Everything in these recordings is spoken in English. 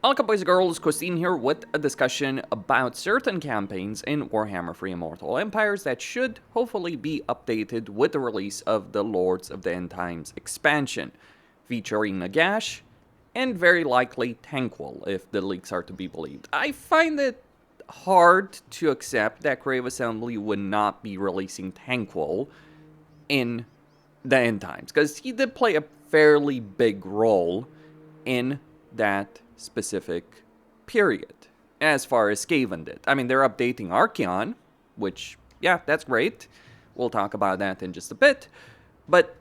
Welcome boys and girls, Christine here with a discussion about certain campaigns in Warhammer 3 Immortal Empires that should hopefully be updated with the release of the Lords of the End Times expansion, featuring Nagash and very likely Tanquil, if the leaks are to be believed. I find it hard to accept that Creative Assembly would not be releasing Tanquil in the End Times, because he did play a fairly big role in that specific period, as far as Skaven did. I mean, they're updating Archaon, which, yeah, that's great. We'll talk about that in just a bit. But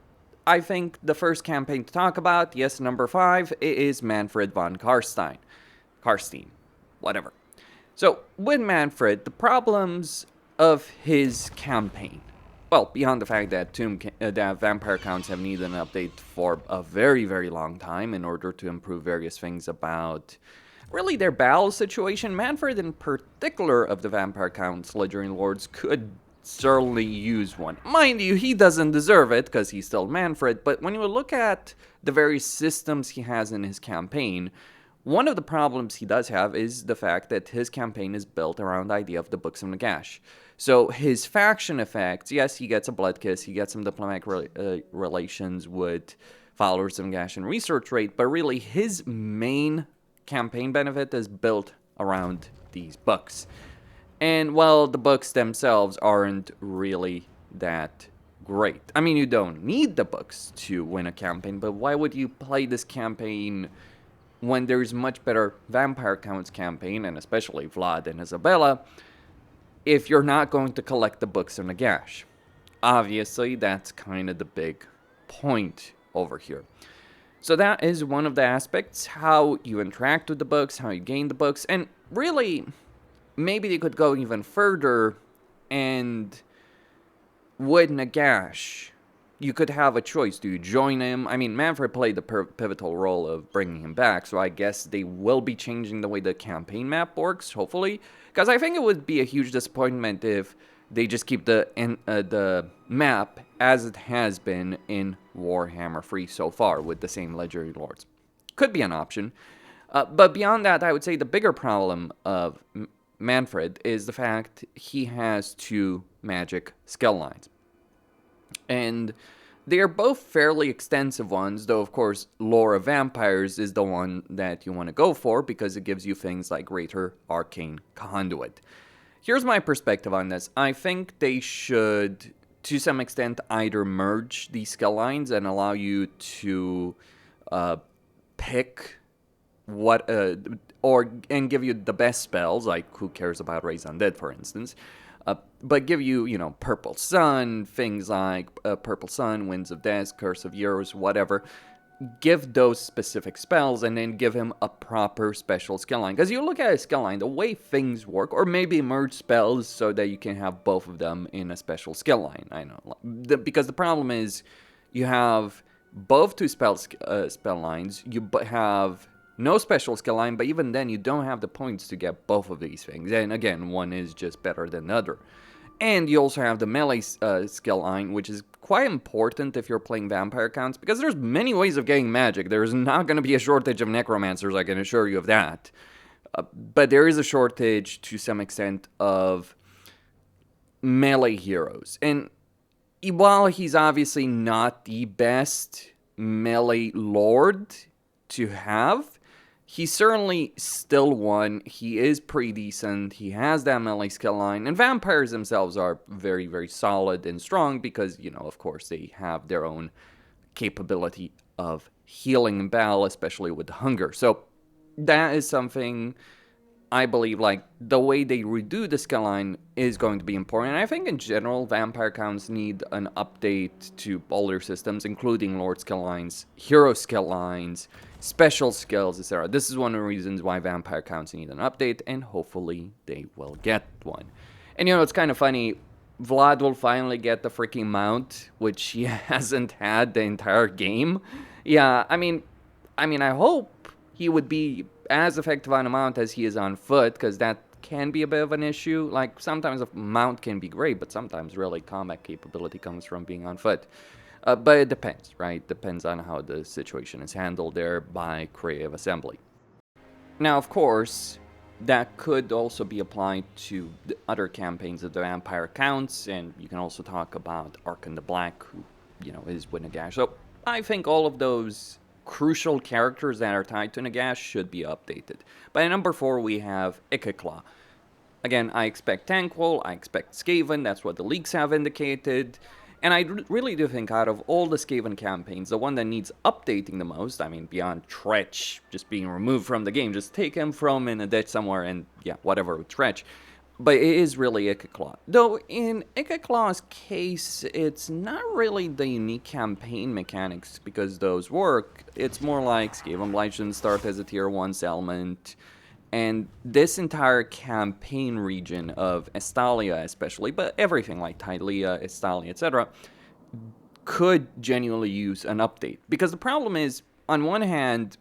I think the first campaign to talk about, yes, number 5, it is Mannfred von Carstein. Carstein, whatever. So, with Mannfred, the problems of his campaign, well, beyond the fact that that vampire counts have needed an update for a very, very long time in order to improve various things about really their battle situation, Mannfred in particular of the vampire counts Legendary Lords could certainly use one. Mind you, he doesn't deserve it because he's still Mannfred, but when you look at the various systems he has in his campaign, one of the problems he does have is the fact that his campaign is built around the idea of the Books of Nagash. So his faction effects, yes, he gets a blood kiss, he gets some diplomatic relations with followers of Nagash and research rate, but really his main campaign benefit is built around these books. And, well, the books themselves aren't really that great. I mean, you don't need the books to win a campaign, but why would you play this campaign when there's much better vampire counts campaign, and especially Vlad and Isabella, if you're not going to collect the books of Nagash? Obviously, that's kind of the big point over here. So that is one of the aspects, how you interact with the books, how you gain the books, and really, maybe they could go even further, and with Nagash, you could have a choice. Do you join him? I mean, Mannfred played the pivotal role of bringing him back, so I guess they will be changing the way the campaign map works, hopefully. Because I think it would be a huge disappointment if they just keep the map as it has been in Warhammer 3 so far, with the same Legendary Lords. Could be an option. But beyond that, I would say the bigger problem of Mannfred is the fact he has 2 magic skill lines. And they are both fairly extensive ones, though of course Lore of Vampires is the one that you want to go for because it gives you things like Greater Arcane Conduit. Here's my perspective on this. I think they should, to some extent, either merge these skill lines and allow you to pick what, and give you the best spells, like who cares about Raise Undead, for instance. But give you, Purple Sun, things like Purple Sun, Winds of Death, Curse of Years, whatever. Give those specific spells and then give him a proper special skill line. Because you look at a skill line, the way things work, or maybe merge spells so that you can have both of them in a special skill line. I know. Because the problem is you have both 2 spell lines, you have no special skill line, but even then you don't have the points to get both of these things. And again, one is just better than the other. And you also have the melee skill line, which is quite important if you're playing vampire counts, because there's many ways of getting magic. There's not going to be a shortage of necromancers, I can assure you of that. But there is a shortage, to some extent, of melee heroes. And while he's obviously not the best melee lord to have, he's certainly still one. He is pretty decent. He has that melee skill line. And vampires themselves are very, very solid and strong because, of course, they have their own capability of healing in battle, especially with hunger. So that is something I believe, like, the way they redo the skill line is going to be important. And I think in general, vampire counts need an update to all their systems, including Lord skill lines, hero skill lines, special skills, etc. This is one of the reasons why vampire counts need an update, and hopefully they will get one. And it's kind of funny, Vlad will finally get the freaking mount, which he hasn't had the entire game. Yeah, I mean, I hope he would be as effective on a mount as he is on foot, because that can be a bit of an issue. Like, sometimes a mount can be great, but sometimes really combat capability comes from being on foot. But it depends, right? Depends on how the situation is handled there by Creative Assembly. Now, of course, that could also be applied to the other campaigns of the Vampire Counts, and you can also talk about Archaon the Black, who, is with Nagash. So I think all of those crucial characters that are tied to Nagash should be updated. But at number 4, we have Ikit Claw. Again, I expect Tanquil, I expect Skaven, that's what the leaks have indicated. And I really do think out of all the Skaven campaigns, the one that needs updating the most, I mean, beyond Tretch just being removed from the game, just take him from in a ditch somewhere and, yeah, whatever with Tretch. But it is really Ikit Claw. Though, in Ikit Claw's case, it's not really the unique campaign mechanics, because those work. It's more like Skaven Blight shouldn't start as a tier 1 settlement. And this entire campaign region of Estalia especially, but everything like Tylea, Estalia, etc., could genuinely use an update. Because the problem is, on one hand,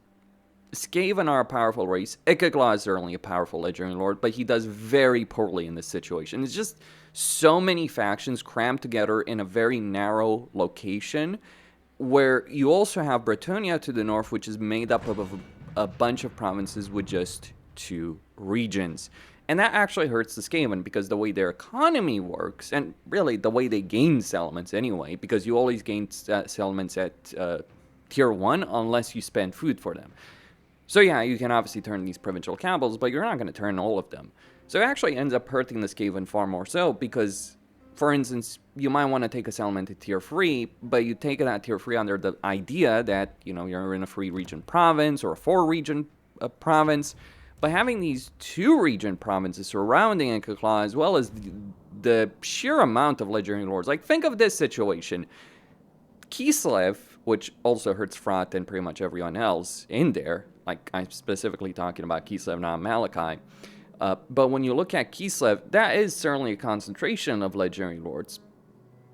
Skaven are a powerful race. Ikit Claw is certainly a powerful Legendary Lord, but he does very poorly in this situation. It's just so many factions crammed together in a very narrow location, where you also have Bretonnia to the north, which is made up of a bunch of provinces with just 2 regions. And that actually hurts the Skaven, because the way their economy works, and really the way they gain settlements anyway, because you always gain settlements at tier 1 unless you spend food for them. So yeah, you can obviously turn these provincial capitals, but you're not going to turn all of them. So it actually ends up hurting the Skaven far more so, because, for instance, you might want to take a settlement to tier 3, but you take it at tier 3 under the idea that, you're in a 3-region province or a 4-region province. By having these 2-region provinces surrounding Ikit Claw, as well as the sheer amount of Legendary Lords. Like, think of this situation. Kislev, which also hurts Frat and pretty much everyone else in there, like, I'm specifically talking about Kislev, not Malachi. But when you look at Kislev, that is certainly a concentration of Legendary Lords.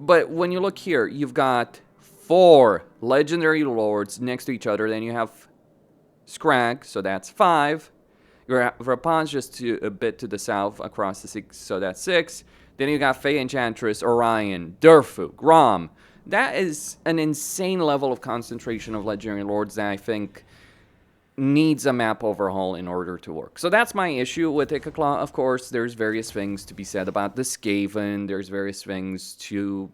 But when you look here, you've got 4 Legendary Lords next to each other. Then you have Scrag, so that's 5. Rapon's just a bit to the south across the 6, so that's 6. Then you got Fey Enchantress, Orion, Durfu, Grom. That is an insane level of concentration of Legendary Lords that I think needs a map overhaul in order to work. So that's my issue with Ikit Claw. Of course, there's various things to be said about the Skaven. There's various things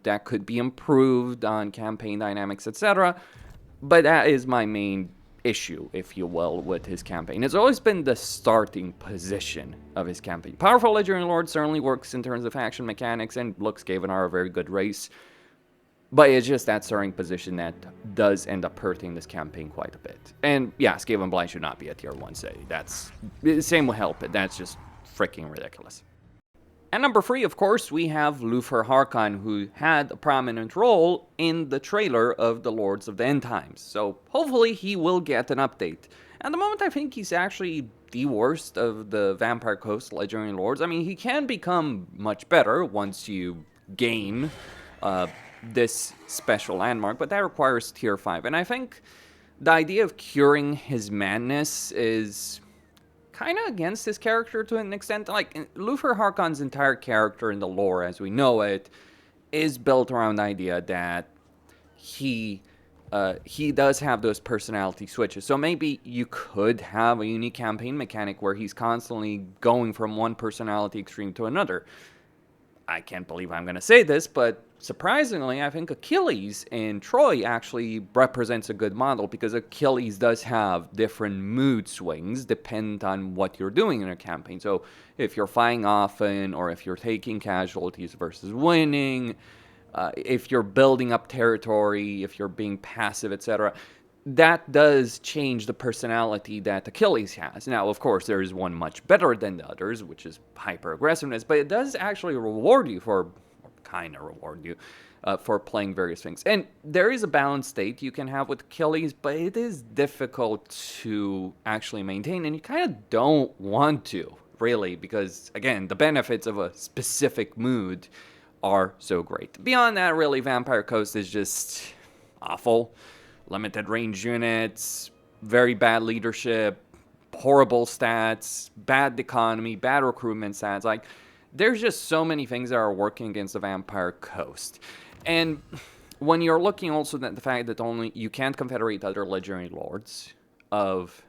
that could be improved on campaign dynamics, etc. But that is my main issue, if you will, with his campaign. It's always been the starting position of his campaign. Powerful Legendary Lord certainly works in terms of faction mechanics, and look, Skaven are a very good race. But it's just that starting position that does end up hurting this campaign quite a bit. And yeah, Skaven Blight should not be a tier 1 city. That's same with Help It. That's just freaking ridiculous. At number 3, of course, we have Luthor Harkon, who had a prominent role in the trailer of the Lords of the End Times. So hopefully he will get an update. At the moment, I think he's actually the worst of the Vampire Coast Legendary Lords. I mean, he can become much better once you gain this special landmark, but that requires tier 5. And I think the idea of curing his madness is kind of against his character to an extent. Like, Luthor Harkon's entire character in the lore as we know it is built around the idea that he does have those personality switches. So maybe you could have a unique campaign mechanic where he's constantly going from one personality extreme to another. I can't believe I'm going to say this, but surprisingly, I think Achilles in Troy actually represents a good model, because Achilles does have different mood swings dependent on what you're doing in a campaign. So if you're fighting often, or if you're taking casualties versus winning, if you're building up territory, if you're being passive, etc., that does change the personality that Achilles has. Now, of course, there is one much better than the others, which is hyper-aggressiveness, but it does actually reward you for playing various things. And there is a balanced state you can have with Achilles, but it is difficult to actually maintain, and you kind of don't want to, really, because, again, the benefits of a specific mood are so great. Beyond that, really, Vampire Coast is just awful. Limited range units, very bad leadership, horrible stats, bad economy, bad recruitment stats. Like, there's just so many things that are working against the Vampire Coast. And when you're looking also at the fact that only you can't confederate other Legendary Lords of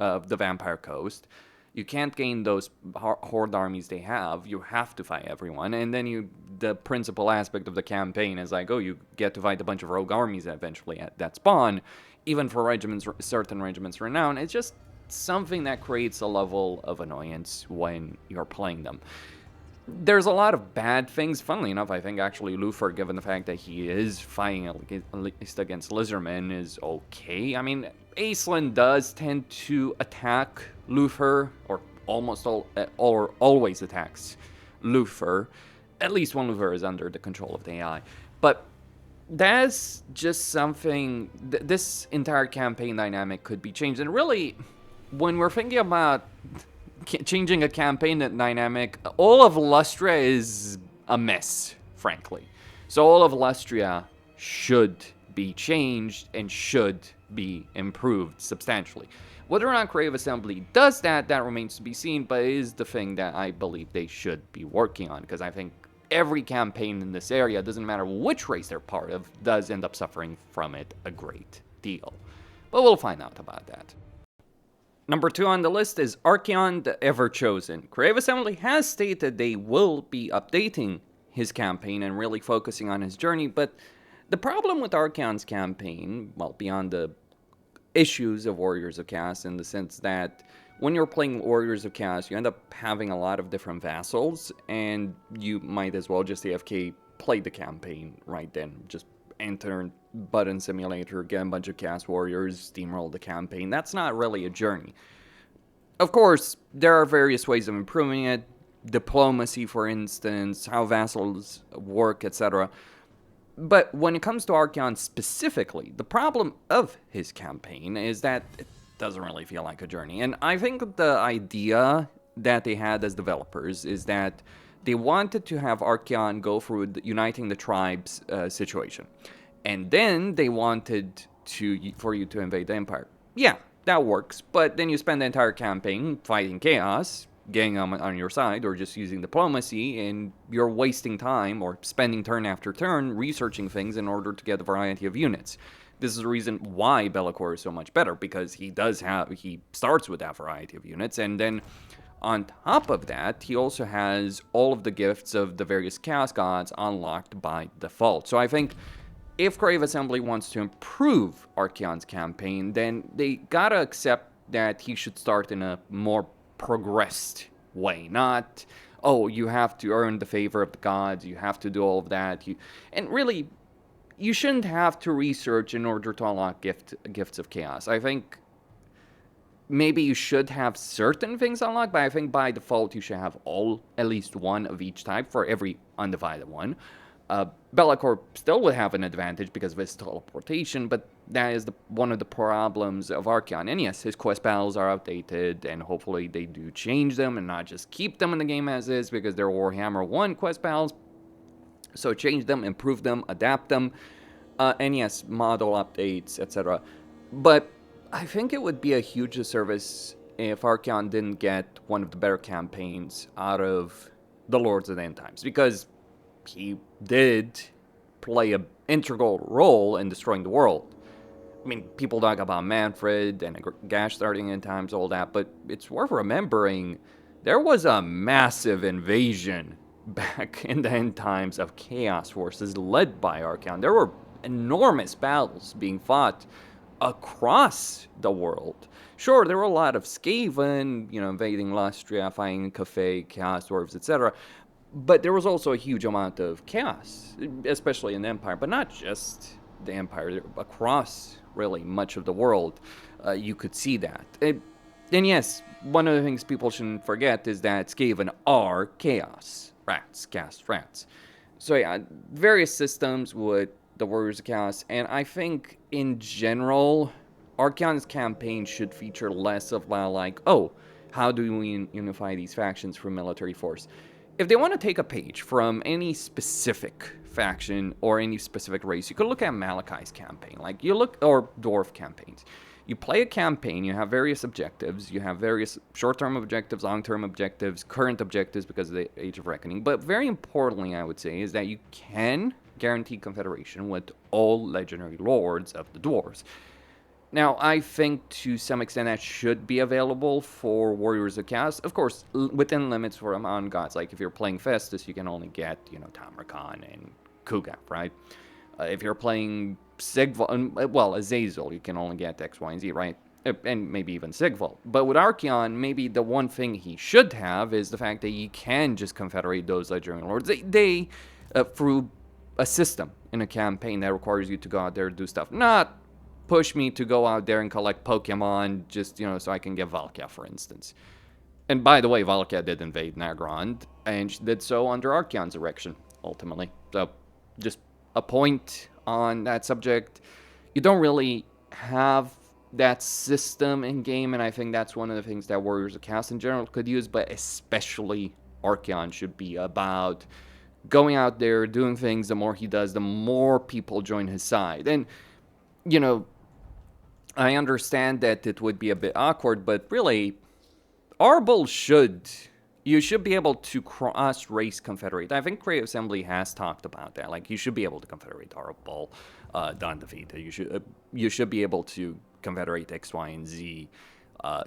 of the Vampire Coast. You can't gain those horde armies they have. You have to fight everyone. And then the principal aspect of the campaign is like, oh, you get to fight a bunch of rogue armies eventually that spawn. Even for regiments, certain regiments renowned, it's just something that creates a level of annoyance when you're playing them. There's a lot of bad things. Funnily enough, I think actually Luthor, given the fact that he is fighting at least against lizardmen, is okay. I mean, Aislinn does tend to attack Luthor, or always attacks Luthor, at least when Luthor is under the control of the AI. But that's just something, this entire campaign dynamic could be changed. And really, when we're thinking about changing a campaign dynamic, all of Lustria is a mess, frankly. So all of Lustria should be changed and should be improved substantially. Whether or not Creative Assembly does that remains to be seen, but it is the thing that I believe they should be working on, because I think every campaign in this area, doesn't matter which race they're part of, does end up suffering from it a great deal. But we'll find out about that. Number 2 on the list is Archaon the Everchosen. Creative Assembly has stated they will be updating his campaign and really focusing on his journey, but the problem with Archaon's campaign, well, beyond the issues of Warriors of Chaos, in the sense that when you're playing Warriors of Chaos, you end up having a lot of different vassals, and you might as well just AFK play the campaign right then. Just enter button simulator, get a bunch of Chaos Warriors, steamroll the campaign. That's not really a journey. Of course, there are various ways of improving it. Diplomacy, for instance, how vassals work, etc. But when it comes to Archaon specifically, the problem of his campaign is that it doesn't really feel like a journey. And I think the idea that they had as developers is that they wanted to have Archaon go through the uniting the tribes situation. And then they wanted for you to invade the Empire. Yeah, that works, but then you spend the entire campaign fighting chaos, getting them on your side, or just using diplomacy, and you're wasting time or spending turn after turn researching things in order to get a variety of units. This is the reason why Be'lakor is so much better, because he starts with that variety of units, and then on top of that, he also has all of the gifts of the various Chaos Gods unlocked by default. So I think if Creative Assembly wants to improve Archaon's campaign, then they gotta accept that he should start in a more progressed way. Not, oh, you have to earn the favor of the gods, you have to do all of that. And really, you shouldn't have to research in order to unlock gifts of chaos. I think maybe you should have certain things unlocked, but I think by default you should have at least one of each type for every undivided one. Be'lakor still would have an advantage because of his teleportation, but that is one of the problems of Archaon. And yes, his quest battles are outdated, and hopefully they do change them and not just keep them in the game as is, because they're Warhammer 1 quest battles. So change them, improve them, adapt them, and yes, model updates, etc. But I think it would be a huge disservice if Archaon didn't get one of the better campaigns out of the Lords of the End Times, because he did play an integral role in destroying the world. I mean, people talk about Mannfred and Nagash starting in times, all that, but it's worth remembering there was a massive invasion back in the end times of Chaos forces led by Archaon. There were enormous battles being fought across the world. Sure, there were a lot of Skaven, invading Lustria, fighting Cathay, Chaos Dwarves, etc. But there was also a huge amount of chaos, especially in the Empire, but not just the Empire, across really much of the world. You could see that. And yes, one of the things people shouldn't forget is that Skaven are chaos rats, chaos rats. So yeah, various systems with the Warriors of Chaos, and I think in general, Archaon's campaign should feature less of like, oh, how do we unify these factions through military force? If they want to take a page from any specific faction or any specific race, you could look at Malachi's campaign, or Dwarf campaigns. You play a campaign, you have various objectives, you have various short-term objectives, long-term objectives, current objectives because of the Age of Reckoning, but very importantly, I would say, is that you can guarantee confederation with all legendary lords of the dwarves. Now, I think to some extent that should be available for Warriors of Chaos. Of course, within limits for Amon Gods. Like, if you're playing Festus, you can only get, Tamrakhan and Kugak, right? If you're playing Sigval, well, Azazel, you can only get X, Y, and Z, right? And maybe even Sigval. But with Archaon, maybe the one thing he should have is the fact that you can just confederate those legendary lords. They through a system in a campaign that requires you to go out there and do stuff. Not push me to go out there and collect Pokemon just, so I can get Valkia, for instance. And by the way, Valkia did invade Nagrand, and she did so under Archaon's direction, ultimately. So, just a point on that subject. You don't really have that system in game, and I think that's one of the things that Warriors of Chaos in general could use, but especially Archaon should be about going out there, doing things. The more he does, the more people join his side. And, I understand that it would be a bit awkward, but really, Arbol you should be able to cross-race confederate. I think Creative Assembly has talked about that. Like, you should be able to confederate Arbol, Don DeVita. You should be able to confederate X, Y, and Z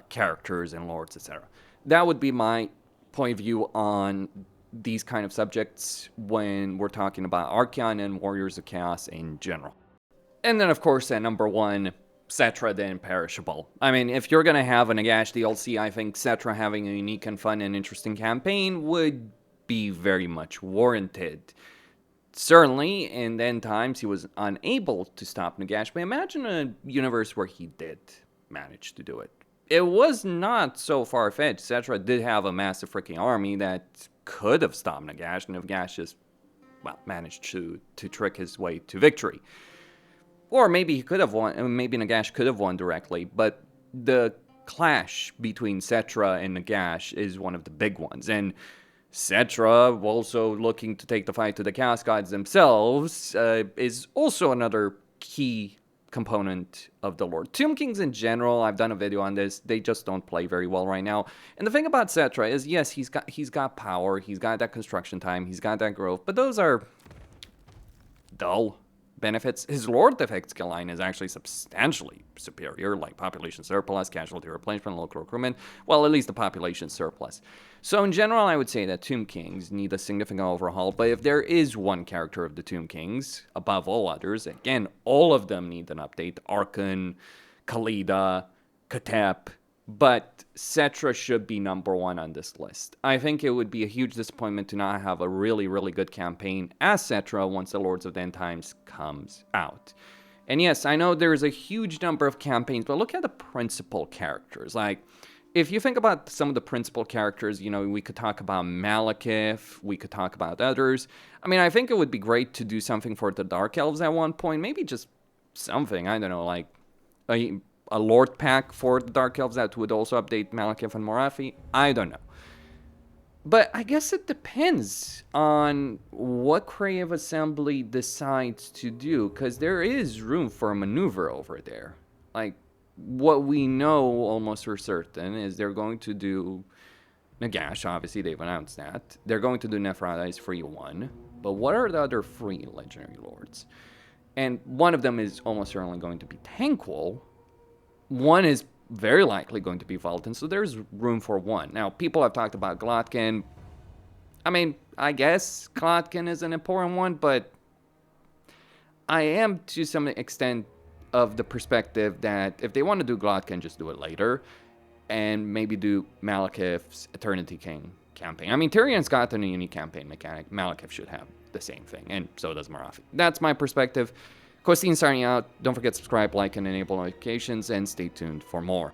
characters and lords, etc. That would be my point of view on these kind of subjects when we're talking about Archaon and Warriors of Chaos in general. And then, of course, at number 1, Settra the Imperishable. I mean, if you're going to have a Nagash DLC, I think Settra having a unique and fun and interesting campaign would be very much warranted. Certainly, in the end times, he was unable to stop Nagash, but imagine a universe where he did manage to do it. It was not so far-fetched. Settra did have a massive freaking army that could have stopped Nagash, and Nagash just, managed to trick his way to victory. Or maybe he could have won, maybe Nagash could have won directly, but the clash between Settra and Nagash is one of the big ones. And Settra, also looking to take the fight to the Chaos Gods themselves, is also another key component of the Lord. Tomb Kings in general, I've done a video on this, they just don't play very well right now. And the thing about Settra is, yes, he's got power, he's got that construction time, he's got that growth, but those are dull benefits. His Lord effect skill line is actually substantially superior, like population surplus, casualty replenishment, local recruitment, well, at least the population surplus. So in general, I would say that Tomb Kings need a significant overhaul, but if there is one character of the Tomb Kings, above all others, again, all of them need an update. Arkhan, Khalida, Katep, but Settra should be number 1 on this list. I think it would be a huge disappointment to not have a really, really good campaign as Settra once the Lords of the End Times comes out. And yes, I know there's a huge number of campaigns, but look at the principal characters. Like, if you think about some of the principal characters, we could talk about Malekith, we could talk about others. I mean, I think it would be great to do something for the Dark Elves at one point. Maybe just something, I don't know, like a Lord pack for the Dark Elves that would also update Malekith and Morathi. I don't know. But I guess it depends on what Creative Assembly decides to do, because there is room for maneuver over there. Like, what we know almost for certain is they're going to do Nagash, obviously they've announced that. They're going to do Nephrodi's free 1. But what are the other 3 Legendary Lords? And one of them is almost certainly going to be Tanquil. One is very likely going to be Vulcan, so there's room for 1. Now, people have talked about Glotkin. I mean, I guess Glotkin is an important one, but I am to some extent of the perspective that if they want to do Glotkin, just do it later, and maybe do Malekith's Eternity King campaign. I mean, Tyrion's got a unique campaign mechanic. Malekith should have the same thing, and so does Morathi. That's my perspective. Costin signing out. Don't forget to subscribe, like, and enable notifications, and stay tuned for more.